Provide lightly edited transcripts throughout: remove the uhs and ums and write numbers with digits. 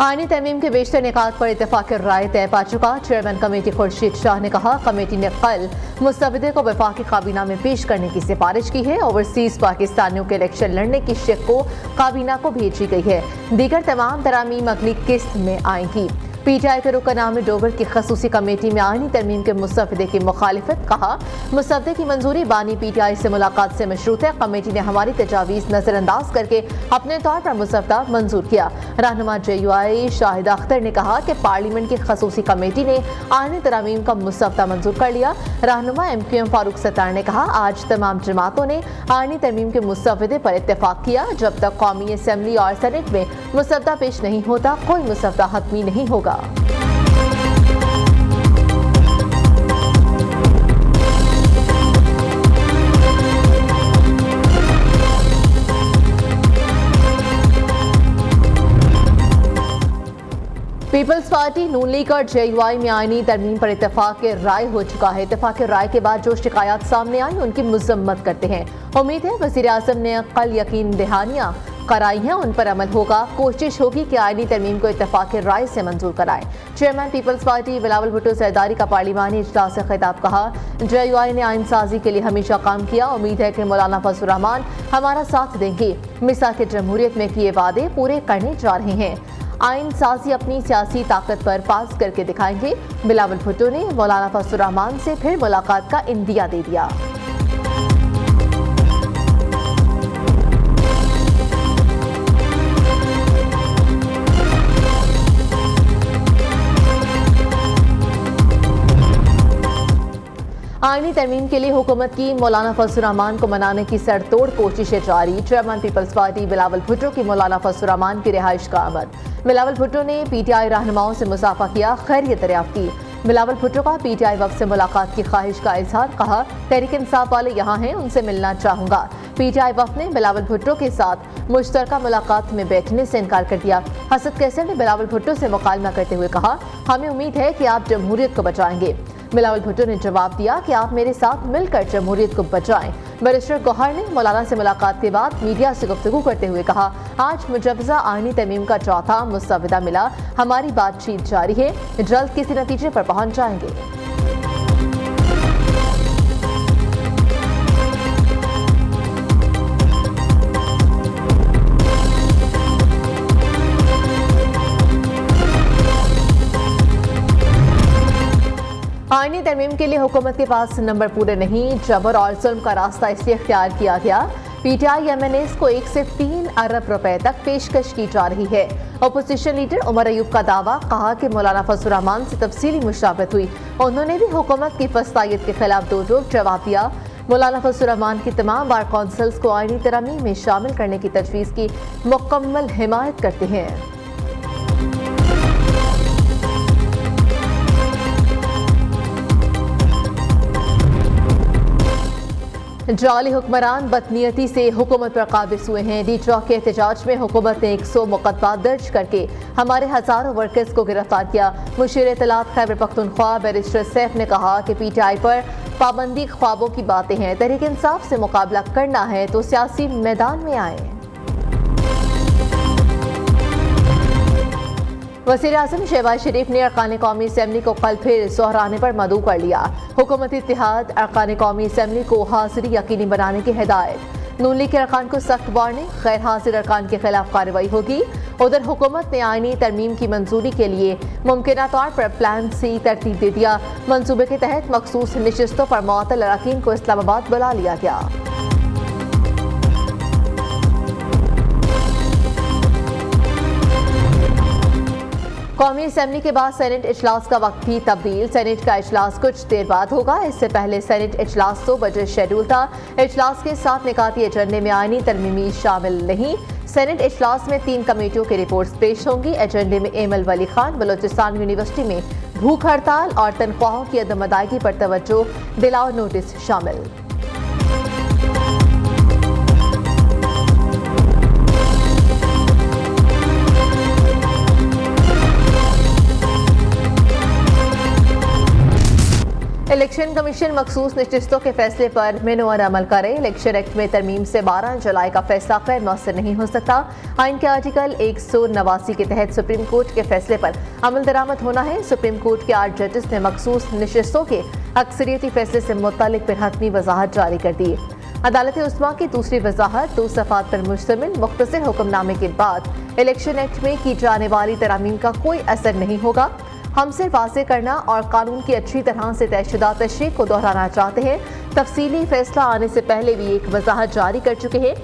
आईनी तरमीम के बेशतर निकात पर इत्तेफाक राय तय पा चुका। चेयरमैन कमेटी खुर्शीद शाह ने कहा, कमेटी ने कल मुस्तविदे को वफाकी काबीना में पेश करने की सिफारिश की है। ओवरसीज पाकिस्तानियों के इलेक्शन लड़ने की शिक को काबीना को भेजी गई है। दीगर तमाम तरामीम अगली किस्त में आएंगी। PTI के रुकन आमिर डोगर की खसूसी कमेटी में आईनी तरमीम के मुस्तविदे की मुखालिफत। कहा, मुस्तविदे की मंजूरी बानी PTI से मुलाकात से मशरूत है। कमेटी ने हमारी तजावीज़ नज़रअंदाज करके अपने तौर पर मुस्तविदा मंजूर किया। रहनुमा JUI शाहिद अख्तर ने कहा कि पार्लियामेंट की खसूसी कमेटी ने आईनी तरामीम का मुस्तविदा मंजूर कर लिया। रहनुमा MQM फारूक सत्तार ने कहा, आज तमाम जमातों ने आईनी तरमीम के मुस्तविदे पर इत्तेफाक किया। जब तक कौमी असम्बली और सेनेट में मुस्तविदा पेश नहीं होता, कोई मुस्तविदा हतमी नहीं होगा। पीपल्स पार्टी, नून लीग और JUI में आईनी तरमीम पर इत्तेफाक राय हो चुका है। इत्तेफाक राय के बाद जो शिकायत सामने आई उनकी मजम्मत करते हैं। उम्मीद है वज़ीर आज़म ने कल यकीन दहानियां कराई हैं, उन पर अमल होगा। कोशिश होगी कि आईनी तरमीम को इत्तेफाक राय से मंजूर कराएं। चेयरमैन पीपल्स पार्टी बिलावल भुट्टो सरदारी का पार्लिमानी इजलास से खिताब। कहा, JUI ने आइन साजी के लिए हमेशा काम किया। उम्मीद है कि मौलाना फजलुर रहमान हमारा साथ देंगे। मिसाक जमहूरियत में किए वादे पूरे करने जा रहे हैं। आइन साजी अपनी सियासी ताकत पर पास करके दिखाएंगे। बिलावल भुट्टो ने मौलाना फजलुर रहमान से फिर मुलाकात का इंदिया दे दिया। आईनी तरमीम के लिए हुकूमत की मौलाना फजलुर रहमान को मनाने की सरतोड़ कोशिशें जारी। चेयरमैन पीपल्स पार्टी बिलावल भुट्टो की मौलाना फजलुर रहमान की रिहाइश का आमद। बिलावल भुट्टो ने PTI रहनुमाओं से मुसाफा किया, खैरियत दरियाफ्त की। बिलावल भुट्टो का PTI वफ़द से मुलाकात की ख्वाहिश का इजहार। कहा, तहरीक इंसाफ वाले यहाँ हैं, उनसे मिलना चाहूँगा। PTI वफ़द ने बिलावल भुट्टो के साथ मुश्तरका मुलाकात में बैठने से इनकार कर दिया। हसद कैसर ने बिलावल भुट्टो से मुकालमा करते हुए कहा, हमें उम्मीद है कि आप जमहूरियत को बचाएंगे। बिलावल भुट्टो ने जवाब दिया कि आप मेरे साथ मिलकर जमहूरियत को बचाएं। बैरिस्टर गौहर ने मौलाना से मुलाकात के बाद मीडिया से गुफ्तगू करते हुए कहा, आज मुजवजा आईनी तरमीम का चौथा मुस्तविदा मिला। हमारी बातचीत जारी है, जल्द किसी नतीजे पर पहुंच जाएंगे। आईनी तरमीम के लिए हुकूमत के पास नंबर पूरे नहीं। जबर और जुल्म का रास्ता इसलिए इख्तियार किया गया। PTI MNAs को 1 से 3 अरब रुपए तक पेशकश की जा रही है। अपोजिशन लीडर उमर अयूब का दावा। कहा कि मौलाना फजलुर रहमान से तफसीली मुशावरत हुई। उन्होंने भी हुकूमत की फस्तायत के खिलाफ दो टोक जवाब दिया। मौलाना फजलुर रहमान की तमाम बार कौंसल्स को आईनी तरमीम में शामिल करने की तजवीज़ की मुकम्मल हिमायत करते हैं। जाली हुक्मरान बदनीयती से हुकूमत पर काबिज हुए हैं। डी चौक के एहतजाज में हुकूमत ने 100 मुकदमा दर्ज करके हमारे हजारों वर्कर्स को गिरफ्तार किया। मुशीर इत्तलात खैबर पख्तूनख्वा बैरिस्टर सैफ ने कहा कि PTI पर पाबंदी ख्वाबों की बातें हैं। तहरीक इंसाफ से मुकाबला करना है तो सियासी मैदान में आए। वज़ीर आज़म शहबाज शरीफ ने अरकान कौमी असम्बली को कल फिर सोहराने पर मदऊ कर लिया। हुकूमती इत्तेहाद अरकान कौमी असम्बली को हाजिरी यकीनी बनाने की हिदायत। नून लीग के अरकान को सख्त वार्निंग, गैर हाजिर अरकान के खिलाफ कार्रवाई होगी। उधर हुकूमत ने आईनी तरमीम की मंजूरी के लिए मुमकिन तौर पर प्लान सी तरतीब दे दिया। मनसूबे के तहत मखसूस नशिस्तों पर मुअत्तल अरकान को इस्लामाबाद बुला लिया गया। कौमी असम्बली के बाद सेनेट इजलास का वक्त भी तब्दील। सेनेट का इजलास कुछ देर बाद होगा। इससे पहले सेनेट इजलास 2 बजे शेड्यूल था। इजलास के 7 निकाती एजेंडे में आईनी तरमीमी शामिल नहीं। सेनेट इजलास में 3 कमेटियों की रिपोर्ट्स पेश होंगी। एजेंडे में एमएल वली खान बलोचिस्तान यूनिवर्सिटी में भूख हड़ताल और तनख्वाहों की अदम अदायगी पर तवज्जो दिलाओ नोटिस शामिल। इलेक्शन कमीशन मखसूस नशिस्तों के फैसले पर मिनवर अमल करे। इलेक्शन एक्ट में तरमीम से 12 जुलाई का फैसला गैर मौसर नहीं हो सकता। आइन के आर्टिकल 189 के तहत सुप्रीम कोर्ट के फैसले पर अमल दरामद होना है। सुप्रीम कोर्ट के 8 जजेस ने मखसूस नशिस्तों के अक्सरियती फैसले से मुतालिक फिर हतमी वजाहत जारी कर दी। अदालत उस्मा की दूसरी वजाहत 2 सफ़ात पर मुश्तमिल मुख्तसर हुक्मनामे के बाद इलेक्शन एक्ट में की जाने वाली तरामीम का कोई असर नहीं होगा। हम सिर्फ वाज़ेह करना और कानून की अच्छी तरह से तयशुदा तशरीह को दोहराना चाहते हैं। तफसीली फैसला आने से पहले भी एक वजाहत जारी कर चुके हैं।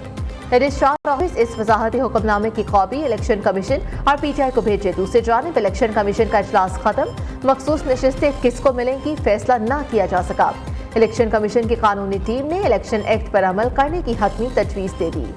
रजिस्ट्रार ऑफिस इस वजाहती हुक्मनामे की कॉपी इलेक्शन कमीशन और PTI को भेजे। दूसरी जानिब इलेक्शन कमीशन का इजलास खत्म, मखसूस नशिस्तें किसको मिलेंगी फैसला ना किया जा सका। इलेक्शन कमीशन की कानूनी टीम ने इलेक्शन एक्ट पर अमल करने की हतमी तजवीज़ दे दी।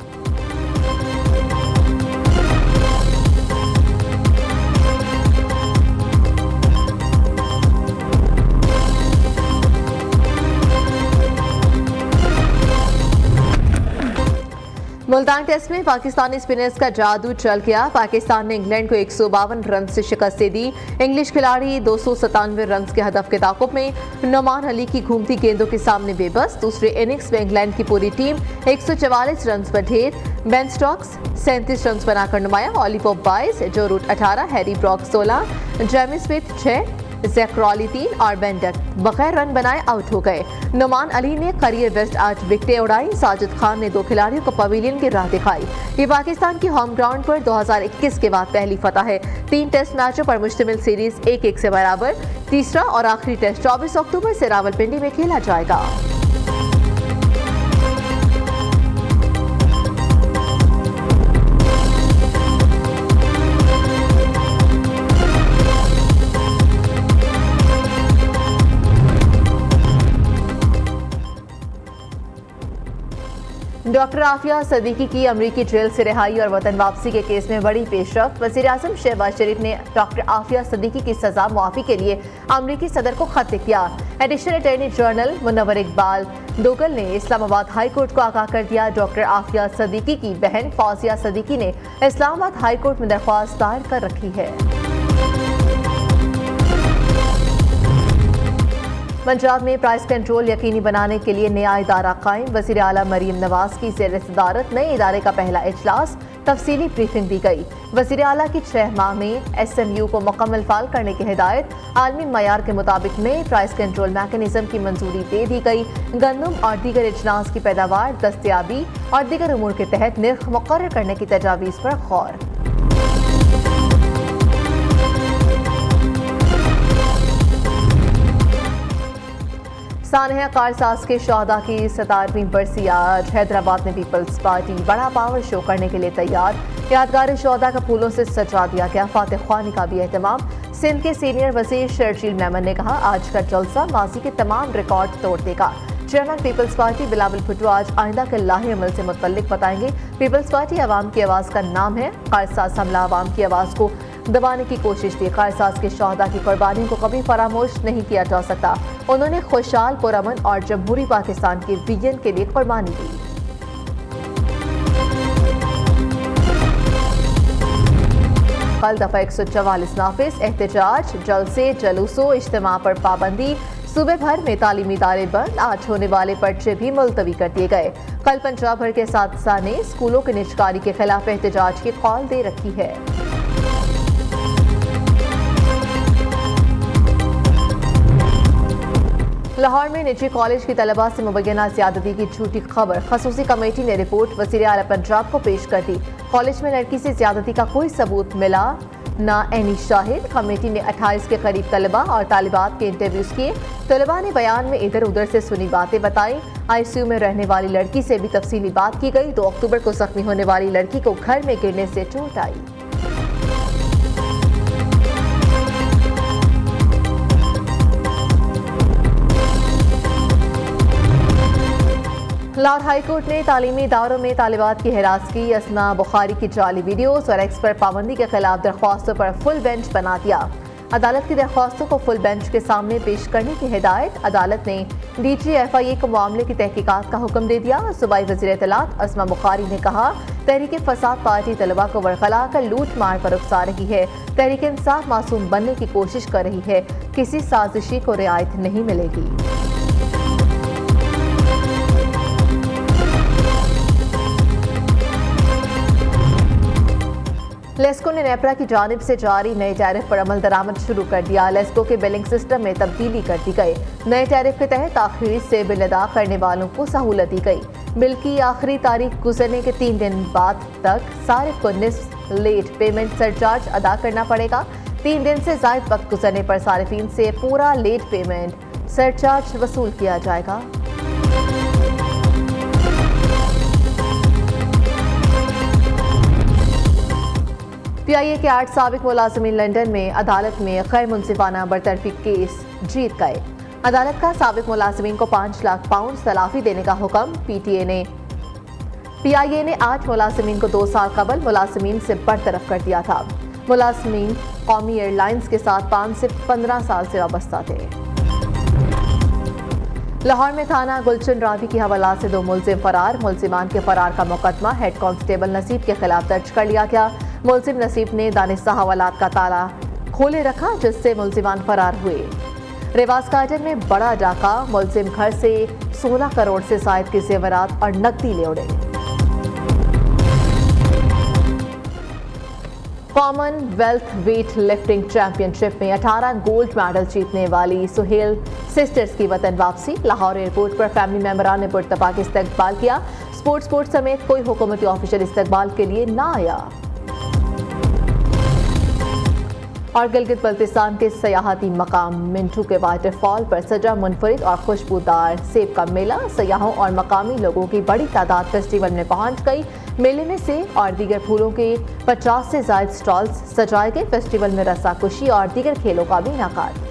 मुल्तान टेस्ट में पाकिस्तानी स्पिनर्स का जादू चल गया। पाकिस्तान ने इंग्लैंड को 152 रन से शिकस्त दे दी। इंग्लिश खिलाड़ी 297 रन के हदफ के ताक़ुब में नोमान अली की घूमती गेंदों के सामने बेबस। दूसरे इनिंग्स में इंग्लैंड की पूरी टीम 144 रन पर ढेर। बेन स्टोक्स 37 रन बनाकर नुमाया। ऑली Pope 22, Joe Root 18, Harry Brook 16, Jamie Smith 6, Zak Crawley 3 और बेन डक बगैर रन बनाए आउट हो गए। नोमान अली ने करियर बेस्ट 8 विकेटें उड़ाई। साजिद खान ने 2 खिलाड़ियों को पवेलियन की राह दिखाई। ये पाकिस्तान की होम ग्राउंड पर 2021 के बाद पहली फतह है। 3 टेस्ट मैचों पर मुश्तमिल सीरीज 1-1 से बराबर। तीसरा और आखिरी टेस्ट 24 अक्टूबर से रावलपिंडी में खेला जाएगा। डॉक्टर आफिया सदीकी की अमरीकी जेल से रिहाई और वतन वापसी के केस में बड़ी पेशरफ्त। वज़ीर-ए-आज़म शहबाज शरीफ ने डॉक्टर आफिया सदीकी की सजा मुआफ़ी के लिए अमरीकी सदर को खत किया। Additional attorney general Munawwar Iqbal Dogar ने इस्लामाबाद हाई कोर्ट को आगाह कर दिया। डॉक्टर आफिया सदीकी की बहन फौजिया सदीकी ने इस्लामाबाद हाई कोर्ट में दरख्वास्त दायर कर रखी है। पंजाब में प्राइस कंट्रोल यकीनी बनाने के लिए नया इदारा कायम। वज़ीर आला मरीम नवाज की ज़ेर सदारत नए इदारे का पहला इजलास, तफसीली ब्रीफिंग दी गई। वज़ीर आला की 6 माह में SMU को मुकम्मल फाल करने की हिदायत। आलमी मयार के मुताबिक नए प्राइस कंट्रोल मैकेनिज्म की मंजूरी दे दी गई। गंदम और दीगर अजनास की पैदावार, दस्तयाबी और दीगर उमूर के तहत निर्ख मुकर्रर करने की तजावीज़ पर गौर। सानहा कारसाज के शोहदा की 17वीं बरसी आज हैदराबाद में पीपल्स पार्टी बड़ा पावर शो करने के लिए तैयार। यादगार शोहदा का फूलों से सजा दिया गया। फातिह ख्वानी का भी एहतमाम। सिंध के सीनियर वज़ीर शर्जील मेमन ने कहा, आज का जलसा माजी के तमाम रिकॉर्ड तोड़ देगा। चेयरमैन पीपल्स पार्टी बिलावल भुट्टो आज आइंदा के लाहे अमल से मुतल्लिक बताएंगे। पीपल्स पार्टी अवाम की आवाज़ का नाम है। कारसाज हमला अवाम की आवाज़ को दबाने की कोशिश थी। कारसाज के शोहदा की कुर्बानियों को कभी फरामोश नहीं किया जा सकता। उन्होंने खुशहाल, पुरअमन और जमहूरी पाकिस्तान के विजन के लिए कुर्बानी दी। कल दफा 144 नाफिज, एहतजाज, जलसे, जलूसों, इज्तिमा पर पाबंदी। सूबे भर में तालीमी इदारे बंद। आज होने वाले पर्चे भी मुलतवी कर दिए गए। कल पंजाब भर के साथियों ने स्कूलों की निजकारी के खिलाफ एहतजाज की कॉल दे रखी है। लाहौर में निजी कॉलेज की तलबा से मुबैना ज़्यादती की झूठी खबर। खसूसी कमेटी ने रिपोर्ट वज़ीर आला पंजाब को पेश कर दी। कॉलेज में लड़की से ज़्यादती का कोई सबूत मिला ना एनी शाहिद। कमेटी ने 28 के करीब तलबा और तालिबात के इंटरव्यूज किए। तलबा ने बयान में इधर उधर से सुनी बातें बताई। ICU में रहने वाली लड़की से भी तफसीली बात की गई। 2 अक्टूबर को जख्मी होने वाली लड़की को घर में गिरने से चोट आई। लाहौर हाई कोर्ट ने तालीमी इदारों में तालिबात की हिरासगी, असमा बुखारी की जाली वीडियोस और एक्स पर पाबंदी के खिलाफ दरख्वास्तों पर फुल बेंच बना दिया। अदालत की दरख्वास्तों को फुल बेंच के सामने पेश करने की हिदायत। अदालत ने DG FIA को मामले की तहकीकात का हुक्म दे दिया। सूबाई वज़ीर इत्तलात असमा बुखारी ने कहा, तहरीक फसाद पार्टी तलबा को बरखला कर लूट मार पर उकसा रही है। तहरीक इंसाफ मासूम बनने की कोशिश कर रही है। किसी साजिशी को रियायत नहीं मिलेगी। लेस्को ने नेपरा की जानिब से जारी नए टैरिफ पर अमल दरामद शुरू कर दिया। लेस्को के बिलिंग सिस्टम में तब्दीली कर दी गई। नए टैरिफ के तहत आखिरी से बिल अदा करने वालों को सहूलत दी गई। बिल की आखिरी तारीख गुजरने के 3 दिन बाद तक सारिफ को निस्फ लेट पेमेंट सरचार्ज अदा करना पड़ेगा। 3 दिन से ज़ायद वक्त गुजरने पर सारिफिन से पूरा लेट पेमेंट सरचार्ज वसूल किया जाएगा। PIA के 8 साबिक मुलाजिमीन लंदन में अदालत में गैर मुंसिफाना बरतरफी केस जीत गए। अदालत का साबिक मुलाजिमीन को 5 लाख पाउंड तलाफी देने का हुक्म PIA ने 8 मुलाजिमीन को 2 साल कबल मुलाजिमीन से बरतरफ कर दिया था। मुलाजिमीन कौमी एयरलाइंस के साथ 5 से 15 साल से वाबस्ता थे। लाहौर में थाना गुलशन रावी की हवालात से 2 मुलजिम फरार। मुलजिमान के फरार का मुकदमा हेड कांस्टेबल नसीब के खिलाफ दर्ज कर लिया गया। मुलजिम नसीब ने दानिस्ता हवालात का ताला खोले रखा, जिससे मुलजिमान फरार हुए। रेवास गार्डन में बड़ा डाका। मुलजिम घर से 16 करोड़ से ज़ायद के जेवरात और नकदी ले उड़े। कॉमनवेल्थ वेट लिफ्टिंग चैंपियनशिप में 18 गोल्ड मेडल जीतने वाली सुहेल सिस्टर्स की वतन वापसी। लाहौर एयरपोर्ट पर फैमिली मेंबरान ने पुरतपा के इस्तकबाल किया। स्पोर्ट्स समेत कोई हुकूमती ऑफिशियल इस्तकबाल के लिए ना आया। और गिलगित बल्तिस्तान के सयाहती मकाम मिंटू के वाटरफॉल पर सजा मुनफरिद और खुशबूदार सेब का मेला। सयाहों और मकामी लोगों की बड़ी तादाद फेस्टिवल में पहुंच गई। मेले में सेब और दीगर फूलों के 50 से ज़ायद स्टॉल्स सजाए गए। फेस्टिवल में रस्साकशी और दीगर खेलों का भी इनाकाद।